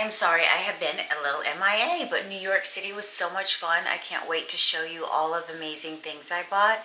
am sorry I have been a little MIA, but New York City was so much fun. I can't wait to show you all of the amazing things I bought.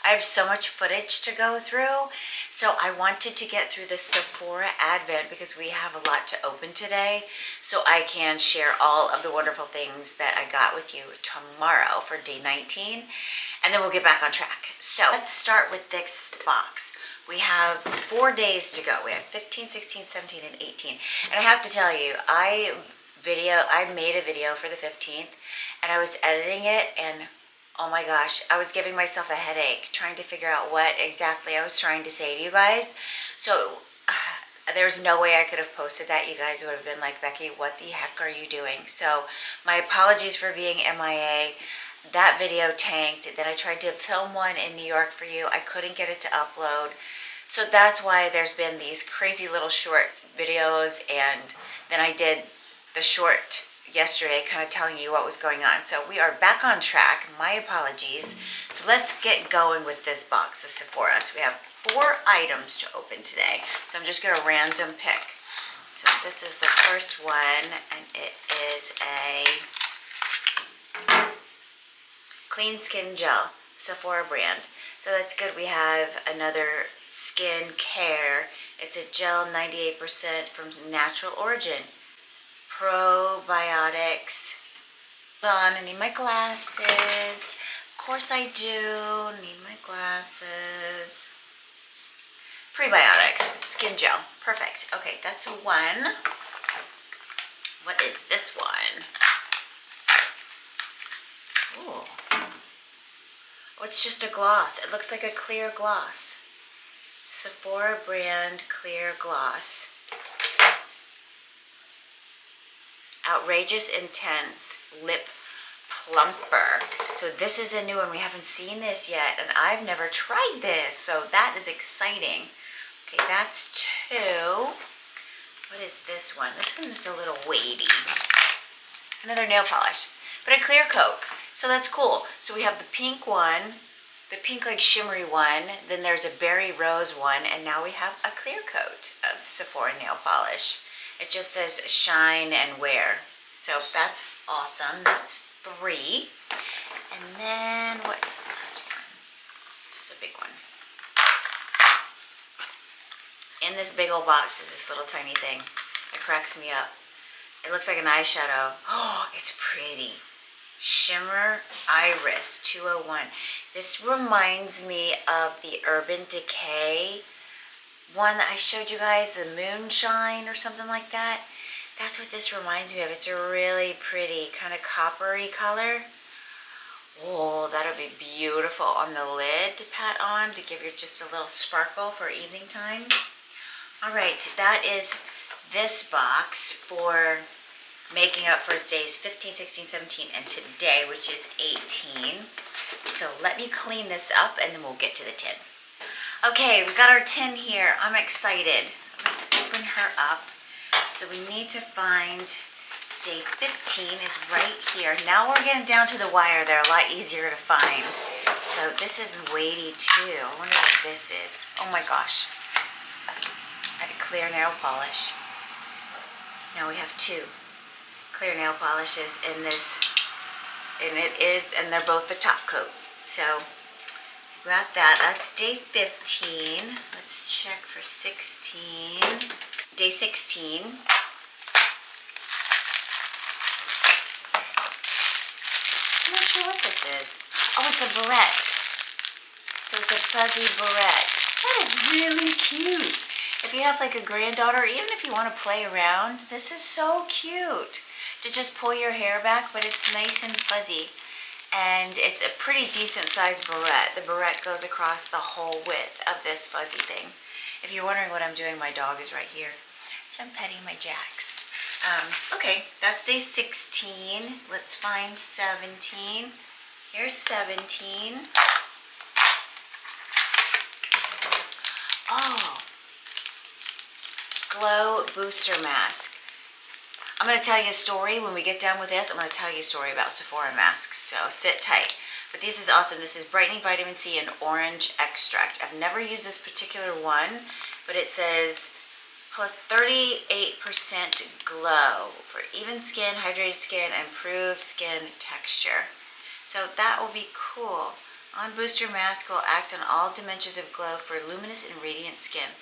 I have so much footage to go through, so I wanted to get through the Sephora Advent because we have a lot to open today, so I can share all of the wonderful things that I got with you tomorrow for day 19, and then we'll get back on track. So let's start with this box. We have 4 days to go. We have 15, 16, 17, and 18. And I have to tell you, I made a video for the 15th, and I was editing it, and oh my gosh, I was giving myself a headache trying to figure out what exactly I was trying to say to you guys. So there's no way I could have posted that. You guys would have been like, Becky, what the heck are you doing? So my apologies for being MIA. That video tanked. Then I tried to film one in New York for you. I couldn't get it to upload. So that's why there's been these crazy little short videos, and then I did the short yesterday kind of telling you what was going on. So we are back on track. My apologies. So let's get going with this box of Sephora. So we have 4 items to open today. So I'm just going to random pick. So this is the first one, and it is a Clean Skin Gel, Sephora brand. So that's good. We have another skin care. It's a gel, 98% from natural origin. Probiotics. Hold on, I need my glasses. Of course I do. Need my glasses. Prebiotics, skin gel. Perfect. Okay, that's one. What is this one? Ooh. Oh, it's just a gloss. It looks like a clear gloss. Sephora brand clear gloss. Outrageous Intense Lip Plumper. So this is a new one. We haven't seen this yet, and I've never tried this, so that is exciting. Okay, that's 2. What is this one? This one is a little weighty. Another nail polish, but a clear coat. So that's cool. So we have the pink one, the pink like shimmery one, then there's a berry rose one, and now we have a clear coat of Sephora nail polish. It just says shine and wear. So that's awesome. That's 3. And then what's the last one? This is a big one. In this big old box is this little tiny thing. It cracks me up. It looks like an eyeshadow. Oh, it's pretty. Shimmer Iris 201. This reminds me of the Urban Decay one that I showed you guys, the Moonshine or something like that. That's what this reminds me of. It's a really pretty kind of coppery color. Oh, that'll be beautiful on the lid to pat on to give you just a little sparkle for evening time. All right, that is this box for making up for days 15, 16, 17, and today, which is 18. So let me clean this up, and then we'll get to the tin. Okay, we got our tin here. I'm excited. So let's open her up. So we need to find day 15 is right here. Now we're getting down to the wire. They're a lot easier to find. So this is weighty too. I wonder what this is. Oh my gosh. I had a clear nail polish. Now we have 2 clear nail polishes in this, and they're both the top coat. So got that. That's day 15. Let's check for 16. Day 16. I'm not sure what this is. Oh, it's a barrette. So it's a fuzzy barrette. That is really cute. If you have like a granddaughter, even if you want to play around, this is so cute. To just pull your hair back, but it's nice and fuzzy. And it's a pretty decent sized barrette. The barrette goes across the whole width of this fuzzy thing. If you're wondering what I'm doing, my dog is right here. So I'm petting my Jax. Okay, that's day 16. Let's find 17. Here's 17. Oh, Glow Booster Mask. I'm going to tell you a story when we get done with this. I'm going to tell you a story about Sephora masks, so sit tight. But this is awesome. This is Brightening Vitamin C and Orange Extract. I've never used this particular one, but it says plus 38% glow for even skin, hydrated skin, improved skin texture. So that will be cool. On Booster Mask will act on all dimensions of glow for luminous and radiant skin.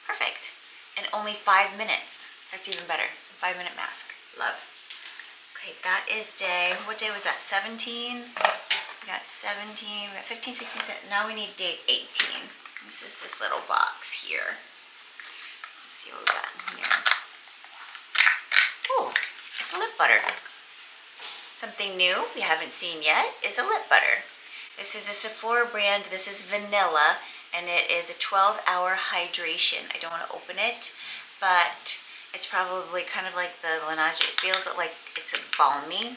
Perfect. In only 5 minutes. That's even better. 5-minute mask. Love. Okay, that is day, what day was that? 17? We got 17, we got 15, 16, 17. Now we need day 18. This is this little box here. Let's see what we got in here. Oh, it's a lip butter. Something new we haven't seen yet is a lip butter. This is a Sephora brand. This is vanilla, and it is a 12-hour hydration. I don't want to open it, but it's probably kind of like the Laneige. It feels like it's balmy,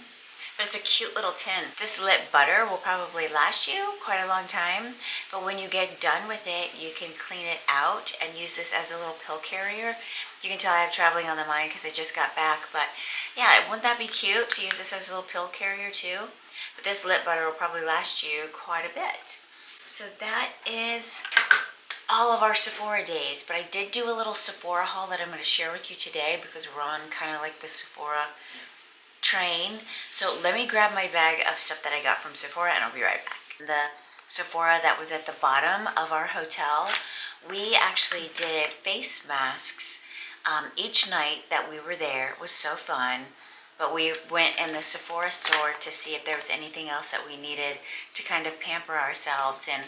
but it's a cute little tin. This lip butter will probably last you quite a long time, but when you get done with it, you can clean it out and use this as a little pill carrier. You can tell I have traveling on the mind because I just got back, but yeah, wouldn't that be cute to use this as a little pill carrier too? But this lip butter will probably last you quite a bit. So that is all of our Sephora days, but I did do a little Sephora haul that I'm going to share with you today because we're on kind of like the Sephora train. So let me grab my bag of stuff that I got from Sephora and I'll be right back. The Sephora that was at the bottom of our hotel, we actually did face masks each night that we were there. It was so fun. But we went in the Sephora store to see if there was anything else that we needed to kind of pamper ourselves. And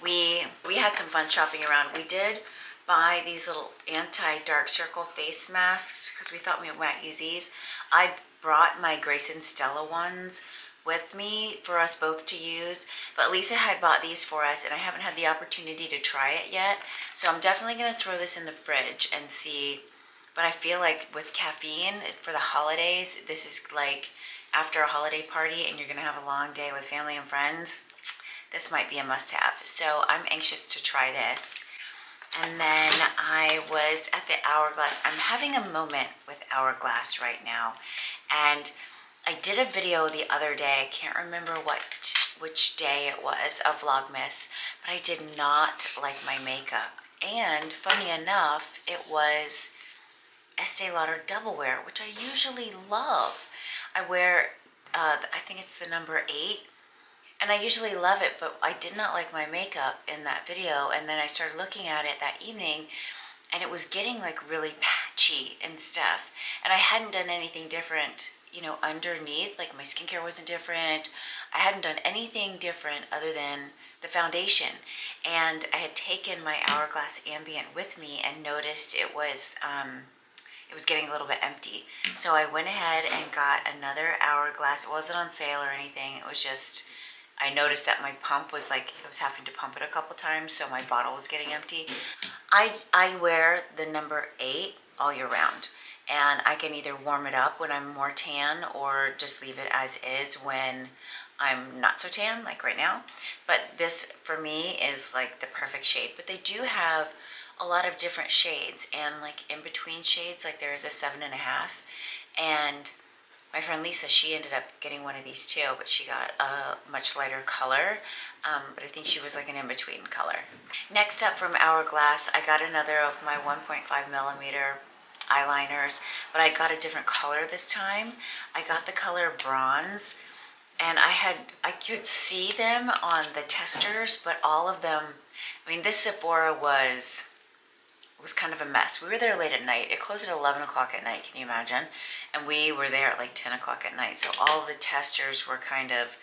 we had some fun shopping around. We did buy these little anti-dark circle face masks because we thought we might use these. I brought my Grace and Stella ones with me for us both to use, but Lisa had bought these for us and I haven't had the opportunity to try it yet. So I'm definitely going to throw this in the fridge and see. But I feel like with caffeine for the holidays, this is like after a holiday party and you're gonna have a long day with family and friends, this might be a must-have. So I'm anxious to try this. And then I was at the Hourglass. I'm having a moment with Hourglass right now. And I did a video the other day, I can't remember which day it was, of Vlogmas, but I did not like my makeup. And funny enough, it was Estee Lauder Double Wear, which I usually love. I wear, I think it's the number 8, and I usually love it, but I did not like my makeup in that video, and then I started looking at it that evening, and it was getting like really patchy and stuff, and I hadn't done anything different, you know, underneath, like my skincare wasn't different. I hadn't done anything different other than the foundation, and I had taken my Hourglass Ambient with me and noticed it was getting a little bit empty. So I went ahead and got another Hourglass. It wasn't on sale or anything. It was just, I noticed that my pump was like, I was having to pump it a couple times, so my bottle was getting empty. I wear the number 8 all year round. And I can either warm it up when I'm more tan or just leave it as is when I'm not so tan, like right now. But this, for me, is like the perfect shade. But they do have a lot of different shades, and like in between shades, like there is a 7.5, and my friend Lisa, she ended up getting one of these too, but she got a much lighter color, but I think she was like an in-between color. Next up from Hourglass, I got another of my 1.5mm eyeliners, but I got a different color this time. I got the color bronze, and I could see them on the testers, but all of them, I mean, this Sephora was kind of a mess. We were there late at night. It closed at 11 o'clock at night, can you imagine? And we were there at like 10 o'clock at night. So all the testers were kind of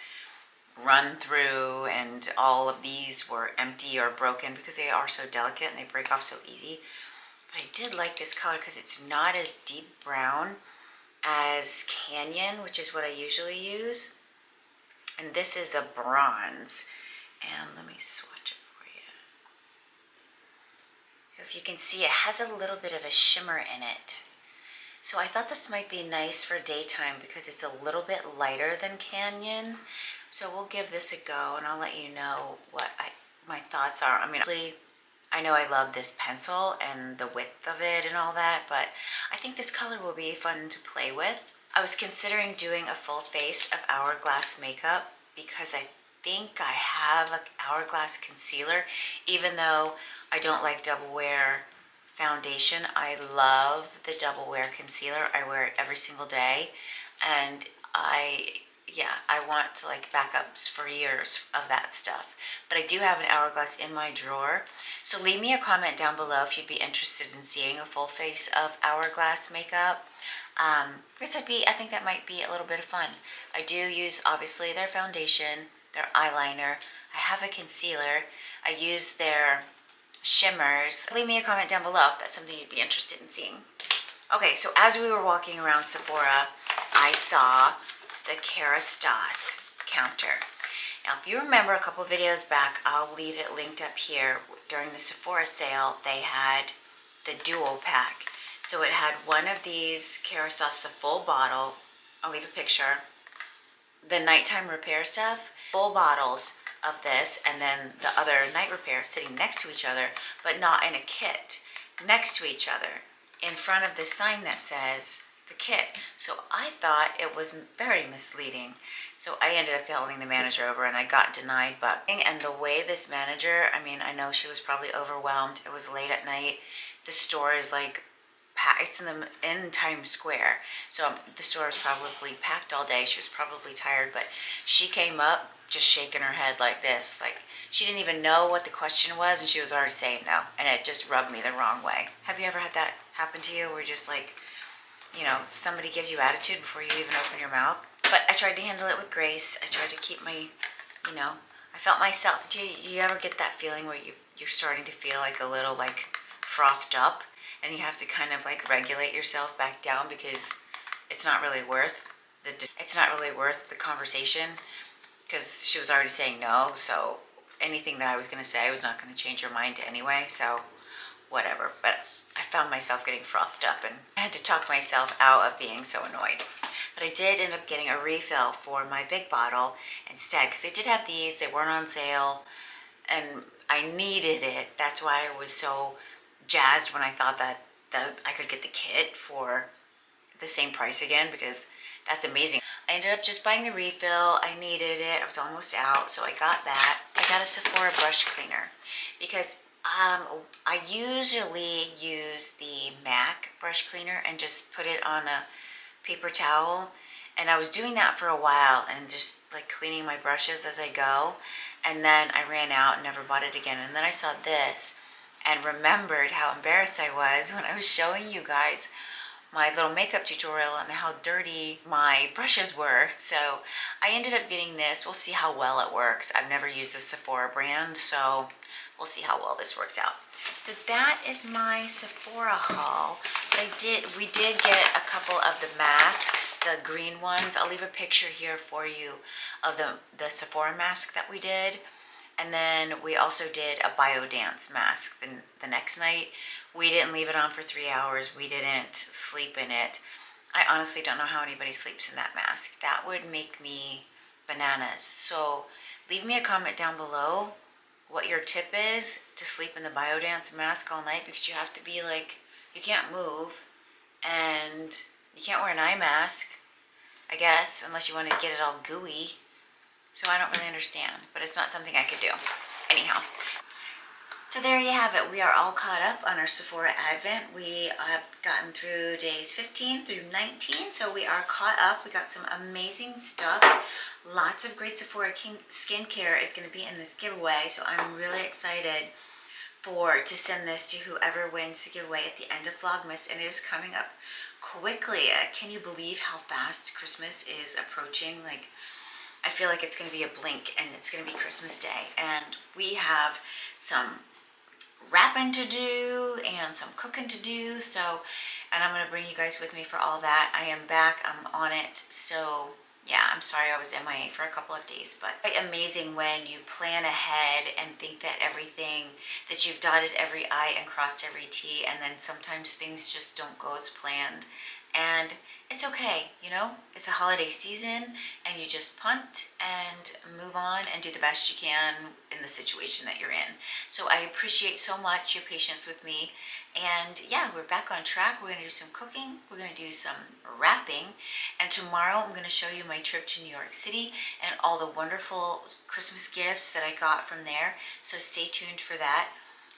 run through, and all of these were empty or broken because they are so delicate and they break off so easy. But I did like this color because it's not as deep brown as Canyon, which is what I usually use. And this is a bronze. And let me swatch it. If you can see, it has a little bit of a shimmer in it. So I thought this might be nice for daytime because it's a little bit lighter than Canyon. So we'll give this a go and I'll let you know what my thoughts are. I mean, honestly, I know I love this pencil and the width of it and all that, but I think this color will be fun to play with. I was considering doing a full face of Hourglass makeup because I think I have an Hourglass concealer, even though I don't like Double Wear foundation. I love the Double Wear Concealer. I wear it every single day. And I want to like backups for years of that stuff. But I do have an Hourglass in my drawer. So leave me a comment down below if you'd be interested in seeing a full face of Hourglass makeup. Because I think that might be a little bit of fun. I do use, obviously, their foundation, their eyeliner. I have a concealer. I use their shimmers. Leave me a comment down below if that's something you'd be interested in seeing. Okay, so as we were walking around Sephora, I saw the Kerastase counter. Now, if you remember a couple videos back, I'll leave it linked up here. During the Sephora sale, they had the duo pack. So it had one of these Kerastase, the full bottle. I'll leave a picture. The nighttime repair stuff, full bottles of this, and then the other night repair sitting next to each other, but not in a kit, next to each other, in front of the sign that says the kit. So I thought it was very misleading. So I ended up calling the manager over and I got denied. But and the way this manager, I mean, I know she was probably overwhelmed. It was late at night. The store is like packed. It's in Times Square. So the store was probably packed all day. She was probably tired, but she came up just shaking her head like this. Like she didn't even know what the question was and she was already saying no. And it just rubbed me the wrong way. Have you ever had that happen to you where just like, you know, somebody gives you attitude before you even open your mouth? But I tried to handle it with grace. I tried to keep my, you know, I felt myself. Do you ever get that feeling where you're starting to feel like a little like frothed up and you have to kind of like regulate yourself back down because it's not really worth the conversation because she was already saying no. So anything that I was going to say was not going to change her mind anyway. So whatever. But I found myself getting frothed up and I had to talk myself out of being so annoyed. But I did end up getting a refill for my big bottle instead because they did have these. They weren't on sale and I needed it. That's why I was so jazzed when I thought that I could get the kit for the same price again because that's amazing. I ended up just buying the refill. I needed it. I was almost out, so I got that. I got a Sephora brush cleaner because I usually use the MAC brush cleaner and just put it on a paper towel. And I was doing that for a while and just like cleaning my brushes as I go. And then I ran out and never bought it again. And then I saw this and remembered how embarrassed I was when I was showing you guys my little makeup tutorial and how dirty my brushes were. So I ended up getting this. We'll see how well it works. I've never used a Sephora brand, so we'll see how well this works out. So that is my Sephora haul. But we did get a couple of the masks, the green ones. I'll leave a picture here for you of the Sephora mask that we did. And then we also did a Biodance mask the next night. We didn't leave it on for 3 hours. We didn't sleep in it. I honestly don't know how anybody sleeps in that mask. That would make me bananas. So leave me a comment down below what your tip is to sleep in the Biodance mask all night, because you have to be like, you can't move and you can't wear an eye mask, I guess, unless you want to get it all gooey. So I don't really understand, but it's not something I could do. Anyhow, so there you have it. We are all caught up on our Sephora Advent. We have gotten through days 15 through 19, so we are caught up. We got some amazing stuff. Lots of great Sephora skincare is going to be in this giveaway, so I'm really excited to send this to whoever wins the giveaway at the end of Vlogmas, and it is coming up quickly. Can you believe how fast Christmas is approaching? Like, I feel like it's going to be a blink and it's going to be Christmas Day, and we have some wrapping to do and some cooking to do. So, and I'm going to bring you guys with me for all that. I am back. I'm on it. So yeah, I'm sorry I was MIA for a couple of days, but quite amazing when you plan ahead and think that that you've dotted every I and crossed every T, and then sometimes things just don't go as planned. And it's okay, you know, it's a holiday season and you just punt and move on and do the best you can in the situation that you're in. So I appreciate so much your patience with me. And yeah, we're back on track. We're going to do some cooking. We're going to do some wrapping. And tomorrow I'm going to show you my trip to New York City and all the wonderful Christmas gifts that I got from there. So stay tuned for that.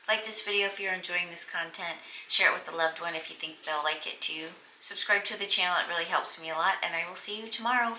Like this video if you're enjoying this content. Share it with a loved one if you think they'll like it too. Subscribe to the channel, it really helps me a lot, and I will see you tomorrow.